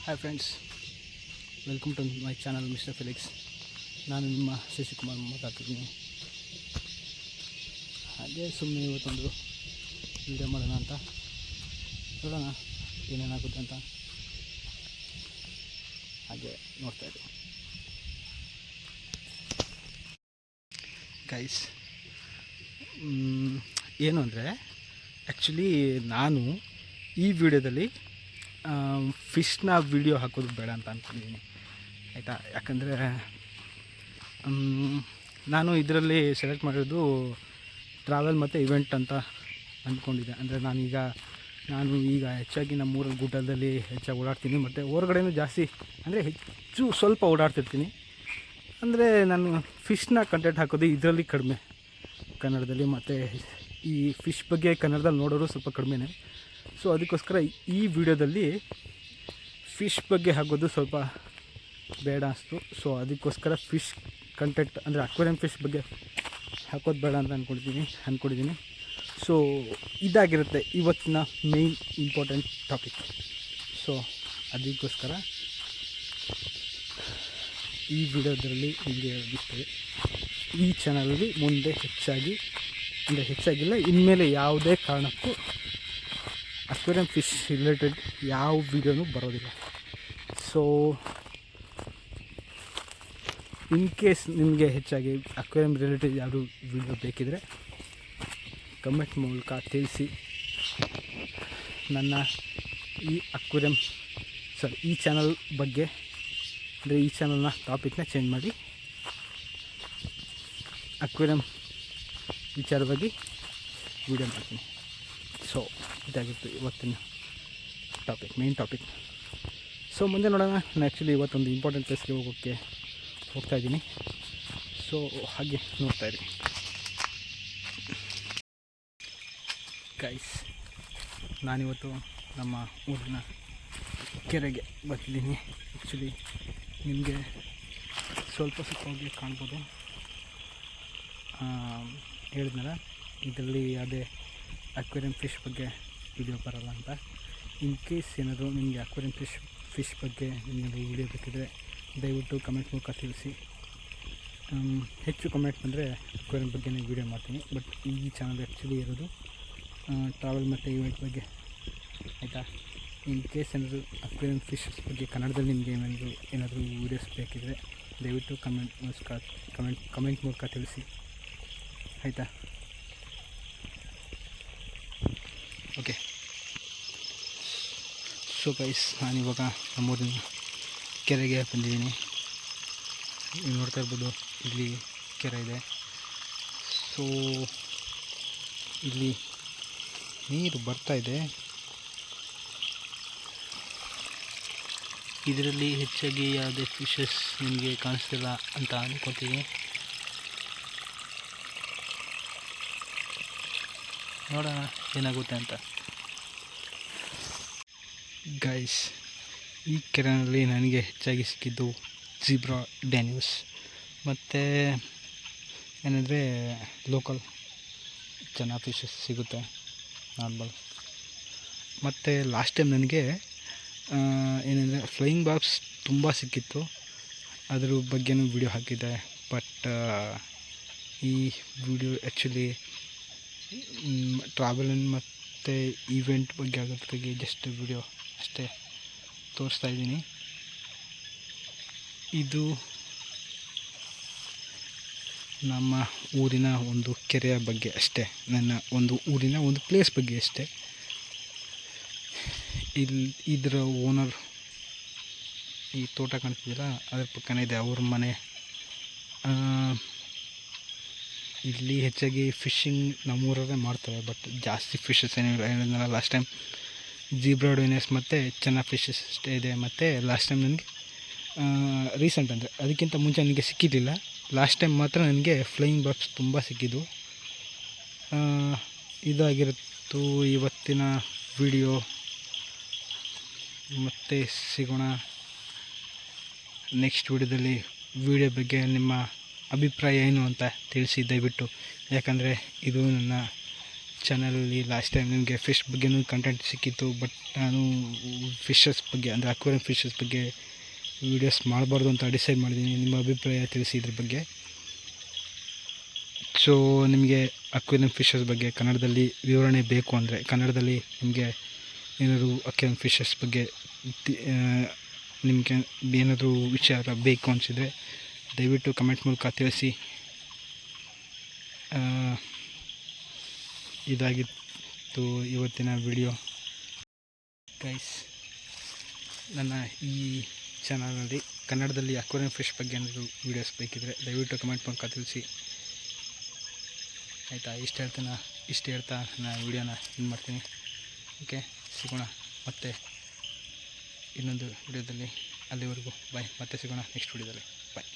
Hi friends, welcome to my channel mister Felix. ನಾನು ನಿಮ್ಮ ಶಶಿಕುಮಾರ್ ಮಾತಾಡ್ತಿದ್ದೀನಿ. ಹಾಗೆ ಸುಮ್ಮನೆ ಇವತ್ತೊಂದು ವೀಡಿಯೋ ಮಾಡೋಣ ಅಂತ ನೋಡೋಣ ಏನೇನಾಗುತ್ತೆ ಅಂತ. ಹಾಗೆ ನೋಡ್ತಾಯಿದ್ದೆ ಗೈಸ್. ಏನು ಅಂದರೆ ಆ್ಯಕ್ಚುಲಿ ನಾನು ಈ ವಿಡಿಯೋದಲ್ಲಿ ಫಿಶ್ನ ವೀಡಿಯೋ ಹಾಕೋದು ಬೇಡ ಅಂತ ಅಂದ್ಕೊಂಡಿದ್ದೀನಿ, ಆಯಿತಾ. ಯಾಕಂದರೆ ನಾನು ಇದರಲ್ಲಿ ಸೆಲೆಕ್ಟ್ ಮಾಡಿರೋದು ಟ್ರಾವೆಲ್ ಮತ್ತು ಇವೆಂಟ್ ಅಂತ ಅಂದ್ಕೊಂಡಿದ್ದೆ. ಅಂದರೆ ನಾನು ಈಗ ಹೆಚ್ಚಾಗಿ ನಮ್ಮೂರಲ್ಲಿ ಗುಡ್ಡದಲ್ಲಿ ಹೆಚ್ಚಾಗಿ ಓಡಾಡ್ತೀನಿ, ಮತ್ತು ಹೊರಗಡೆನೂ ಜಾಸ್ತಿ ಅಂದರೆ ಹೆಚ್ಚು ಸ್ವಲ್ಪ ಓಡಾಡ್ತಿರ್ತೀನಿ. ಅಂದರೆ ನಾನು ಫಿಶ್ನ ಕಂಟೆಂಟ್ ಹಾಕೋದು ಇದರಲ್ಲಿ ಕಡಿಮೆ ಕನ್ನಡದಲ್ಲಿ, ಮತ್ತು ಈ ಫಿಶ್ ಬಗ್ಗೆ ಕನ್ನಡದಲ್ಲಿ ನೋಡೋರು ಸ್ವಲ್ಪ ಕಡಿಮೆನೇ. ಸೊ ಅದಕ್ಕೋಸ್ಕರ ಈ ವಿಡಿಯೋದಲ್ಲಿ ಫಿಶ್ ಬಗ್ಗೆ ಹಾಕೋದು ಸ್ವಲ್ಪ ಬೇಡ ಅನಿಸ್ತು. ಸೊ ಅದಕ್ಕೋಸ್ಕರ ಫಿಶ್ ಕಂಟೆಂಟ್ ಅಂದರೆ ಅಕ್ವೇರಿಯಂ ಫಿಶ್ ಬಗ್ಗೆ ಹಾಕೋದು ಬೇಡ ಅಂತ ಅಂದ್ಕೊಂಡಿದ್ದೀನಿ. ಸೊ ಇದಾಗಿರುತ್ತೆ ಇವತ್ತಿನ ಮೇಯ್ನ್ ಇಂಪಾರ್ಟೆಂಟ್ ಟಾಪಿಕ್. ಸೊ ಅದಕ್ಕೋಸ್ಕರ ಈ ವಿಡಿಯೋದಲ್ಲಿ ನಿಮಗೆ ಇರ್ತದೆ. ಈ ಚಾನಲಲ್ಲಿ ಮುಂದೆ ಹೆಚ್ಚಾಗಿಲ್ಲ, ಇನ್ಮೇಲೆ ಯಾವುದೇ ಕಾರಣಕ್ಕೂ ಅಕ್ವೇರಿಯಂ ಫಿಶ್ ರಿಲೇಟೆಡ್ ಯಾವ ವಿಡಿಯೋನೂ ಬರೋದಿಲ್ಲ. ಸೊ ಇನ್ ಕೇಸ್ ನಿಮಗೆ ಹೆಚ್ಚಾಗಿ ಅಕ್ವೇರಿಯಂ ರಿಲೇಟೆಡ್ ಯಾವುದು ವಿಡಿಯೋ ಬೇಕಿದ್ರೆ ಕಮೆಂಟ್ ಮೂಲಕ ತಿಳಿಸಿ. ನನ್ನ ಈ ಚಾನಲ್ ಬಗ್ಗೆ ಅಂದರೆ ಈ ಚಾನಲ್ನ ಟಾಪಿಕ್ನ ಚೇಂಜ್ ಮಾಡಿ ಅಕ್ವೇರಿಯಂ ವಿಚಾರವಾಗಿ ವಿಡಿಯೋ ಮಾಡ್ತೀನಿ. ಸೊ ಇದಾಗಿತ್ತು ಇವತ್ತಿನ ಮೇನ್ ಟಾಪಿಕ್. ಸೊ ಮುಂದೆ ನೋಡೋಣ. ನಾನು ಆ್ಯಕ್ಚುಲಿ ಇವತ್ತೊಂದು ಇಂಪಾರ್ಟೆಂಟ್ ಪ್ಲೇಸ್ಗೆ ಹೋಗ್ತಾ ಇದ್ದೀನಿ. ಸೊ ಹಾಗೆ ನೋಡ್ತಾಯಿರಿ ಗೈಸ್. ನಾನಿವತ್ತು ನಮ್ಮ ಊರಿನ ಕೆರೆಗೆ ಬರ್ತಿದ್ದೀನಿ. ಆ್ಯಕ್ಚುಲಿ ನಿಮಗೆ ಸ್ವಲ್ಪ ಹೋಗಿ ಕಾಣ್ಬೋದು. ಹೇಳಿದ್ನಲ್ಲ, ಇದರಲ್ಲಿ ಅದೇ ಅಕ್ವೇರಿಯಂ ಫಿಶ್ ಬಗ್ಗೆ ವಿಡಿಯೋ ಬರೋಲ್ಲ ಅಂತ. ಇನ್ ಕೇಸ್ ಏನಾದರೂ ನಿಮಗೆ ಅಕ್ವೇರಿಯಂ ಫಿಶ್ ಬಗ್ಗೆ ನಿಮಗೆ ವಿಡಿಯೋ ಬೇಕಿದ್ರೆ ದಯವಿಟ್ಟು ಕಮೆಂಟ್ ಮೂಲಕ ತಿಳಿಸಿ. ಹೆಚ್ಚು ಕಮೆಂಟ್ ಬಂದರೆ ಅಕ್ವೇರಿಯಂ ಬಗ್ಗೆ ವಿಡಿಯೋ ಮಾಡ್ತೀನಿ. ಬಟ್ ಈ ಚಾನಲ್ ಆ್ಯಕ್ಚುಲಿ ಇರೋದು ಟ್ರಾವೆಲ್ ಮತ್ತು ಇವೆಂಟ್ ಬಗ್ಗೆ, ಆಯಿತಾ. ಇನ್ ಕೇಸ್ ಏನಾದರೂ ಅಕ್ವೇರಿಯಂ ಫಿಶಸ್ ಬಗ್ಗೆ ಕನ್ನಡದಲ್ಲಿ ನಿಮಗೆ ಏನಾದರೂ ವೀಡಿಯೋಸ್ ಬೇಕಿದ್ರೆ ದಯವಿಟ್ಟು ಕಮೆಂಟ್ ಮೂಲಕ ತಿಳಿಸಿ, ಆಯಿತಾ. ಓಕೆ. ಸೊ ಗೈಸ್, ನಾನಿವಾಗ ನಮ್ಮೂರಿನ ಕೆರೆಗೆ ಬಂದಿದ್ದೀನಿ. ನೀವು ನೋಡ್ತಾ ಇರ್ಬೋದು, ಇಲ್ಲಿ ಕೆರೆ ಇದೆ. ಸೊ ಇಲ್ಲಿ ನೀರು ಬರ್ತಾ ಇದೆ. ಇದರಲ್ಲಿ ಹೆಚ್ಚಾಗಿ ಯಾವುದೇ ಫಿಶಸ್ ನಿಮಗೆ ಕಾಣಿಸ್ತಿಲ್ಲ ಅಂತ ಅಂದ್ಕೊತೀನಿ. ನೋಡೋಣ ಏನಾಗುತ್ತೆ ಅಂತ. ಗೈಸ್, ಈ ಕೆರೆಯಲ್ಲಿ ನನಗೆ ಹೆಚ್ಚಾಗಿ ಸಿಕ್ಕಿದ್ದು ಝೀಬ್ರಾ ಡ್ಯಾನ್ಯೂಸ್ ಮತ್ತು ಏನಂದರೆ ಲೋಕಲ್ ಚೆನ್ನಾಗಿ ಫಿಶಸ್ ಸಿಗುತ್ತೆ, ನಾರ್ಮಲ್. ಮತ್ತು ಲಾಸ್ಟ್ ಟೈಮ್ ನನಗೆ ಏನಂದರೆ ಫ್ಲೈಯಿಂಗ್ ಬಾಬ್ಸ್ ತುಂಬ ಸಿಕ್ಕಿತ್ತು. ಅದ್ರ ಬಗ್ಗೆನೂ ವಿಡಿಯೋ ಹಾಕಿದ್ದೆ. ಬಟ್ ಈ ವಿಡಿಯೋ ಆ್ಯಕ್ಚುಲಿ ಟ್ರಾವೆಲ್ ಮತ್ತು ಈವೆಂಟ್ ಬಗ್ಗೆ ಆಗೋದಕ್ಕೆ ಜಸ್ಟ್ ವಿಡಿಯೋ ಅಷ್ಟೇ ತೋರಿಸ್ತಾ ಇದ್ದೀನಿ. ಇದು ನಮ್ಮ ಊರಿನ ಒಂದು ಕೆರೆಯ ಬಗ್ಗೆ ಅಷ್ಟೇ, ನನ್ನ ಒಂದು ಊರಿನ ಒಂದು ಪ್ಲೇಸ್ ಬಗ್ಗೆ ಅಷ್ಟೇ. ಇದರ ಓನರ್ ಈ ತೋಟ ಕಾಣ್ತಿದ್ದೀರ, ಅದ್ರ ಪಕ್ಕನೇ ಇದೆ ಅವ್ರ ಮನೆ. ಇಲ್ಲಿ ಹೆಚ್ಚಾಗಿ ಫಿಶಿಂಗ್ ನಮ್ಮೂರಲ್ಲೇ ಮಾಡ್ತಾರೆ, ಬಟ್ ಜಾಸ್ತಿ ಫಿಶಸ್ ಏನಿಲ್ಲ. ಲಾಸ್ಟ್ ಟೈಮ್ ಝೀಬ್ರಾ ಡ್ಯಾನ್ಯೂಸ್ ಮತ್ತು ಚೆನ್ನಾಗಿ ಫಿಶಸ್ ಅಷ್ಟೇ ಇದೆ. ಮತ್ತು ಲಾಸ್ಟ್ ಟೈಮ್ ನನಗೆ ರೀಸೆಂಟ್ ಅಂದರೆ ಅದಕ್ಕಿಂತ ಮುಂಚೆ ನನಗೆ ಸಿಕ್ಕಿದ್ದಿಲ್ಲ. ಲಾಸ್ಟ್ ಟೈಮ್ ಮಾತ್ರ ನನಗೆ ಫ್ಲೈಯಿಂಗ್ ಬಾಬ್ಸ್ ತುಂಬ ಸಿಕ್ಕಿದ್ದು. ಇದಾಗಿರುತ್ತು ಇವತ್ತಿನ ವಿಡಿಯೋ. ಮತ್ತೆ ಸಿಗೋಣ ನೆಕ್ಸ್ಟ್ ವಿಡಿಯೋದಲ್ಲಿ. ವಿಡಿಯೋ ಬಗ್ಗೆ ನಿಮ್ಮ ಅಭಿಪ್ರಾಯ ಏನು ಅಂತ ತಿಳಿಸಿ ದಯವಿಟ್ಟು. ಯಾಕಂದರೆ ಇದು ನನ್ನ ಚಾನಲಲ್ಲಿ ಲಾಸ್ಟ್ ಟೈಮ್ ನಿಮಗೆ ಫಿಶ್ ಬಗ್ಗೆನೂ ಕಂಟೆಂಟ್ ಸಿಕ್ಕಿತ್ತು. ಬಟ್ ನಾನು ಫಿಶಸ್ ಬಗ್ಗೆ ಅಂದರೆ ಅಕ್ವೇರಿಯಂ ಫಿಶಸ್ ಬಗ್ಗೆ ವೀಡಿಯೋಸ್ ಮಾಡಬಾರ್ದು ಅಂತ ಡಿಸೈಡ್ ಮಾಡಿದ್ದೀನಿ. ನಿಮ್ಮ ಅಭಿಪ್ರಾಯ ತಿಳಿಸಿ ಇದ್ರ ಬಗ್ಗೆ. ಸೊ ನಿಮಗೆ ಅಕ್ವೇರಿಯಂ ಫಿಶಸ್ ಬಗ್ಗೆ ಕನ್ನಡದಲ್ಲಿ ವಿವರಣೆ ಬೇಕು ಅಂದರೆ, ಕನ್ನಡದಲ್ಲಿ ನಿಮಗೆ ಏನಾದರೂ ಅಕ್ವೇರಿಯಂ ಫಿಶಸ್ ಬಗ್ಗೆ ನಿಮಗೆ ಏನಾದರೂ ವಿಚಾರ ಬೇಕು ಅನಿಸಿದರೆ ದಯವಿಟ್ಟು ಕಮೆಂಟ್ ಮೂಲಕ ತಿಳಿಸಿ. ಇದಾಗಿತ್ತು ಇವತ್ತಿನ ವಿಡಿಯೋ ಗೈಸ್. ನನ್ನ ಈ ಚಾನಲ್ನಲ್ಲಿ ಕನ್ನಡದಲ್ಲಿ ಅಕ್ವೇರಿಯಂ ಫಿಶ್ ಬಗ್ಗೆ ಏನಾದರೂ ವೀಡಿಯೋಸ್ ಬೇಕಿದ್ದರೆ ದಯವಿಟ್ಟು ಕಮೆಂಟ್ ಮೂಲಕ ತಿಳಿಸಿ, ಆಯಿತಾ? ಇಷ್ಟು ಹೇಳ್ತಾ ನಾನು ವೀಡಿಯೋನ ಇದು ಮಾಡ್ತೀನಿ. ಓಕೆ, ಸಿಗೋಣ ಮತ್ತೆ ಇನ್ನೊಂದು ವಿಡಿಯೋದಲ್ಲಿ. ಅಲ್ಲಿವರೆಗೂ ಬಾಯ್. ಮತ್ತೆ ಸಿಗೋಣ ನೆಕ್ಸ್ಟ್ ವಿಡಿಯೋದಲ್ಲಿ. ಬಾಯ್.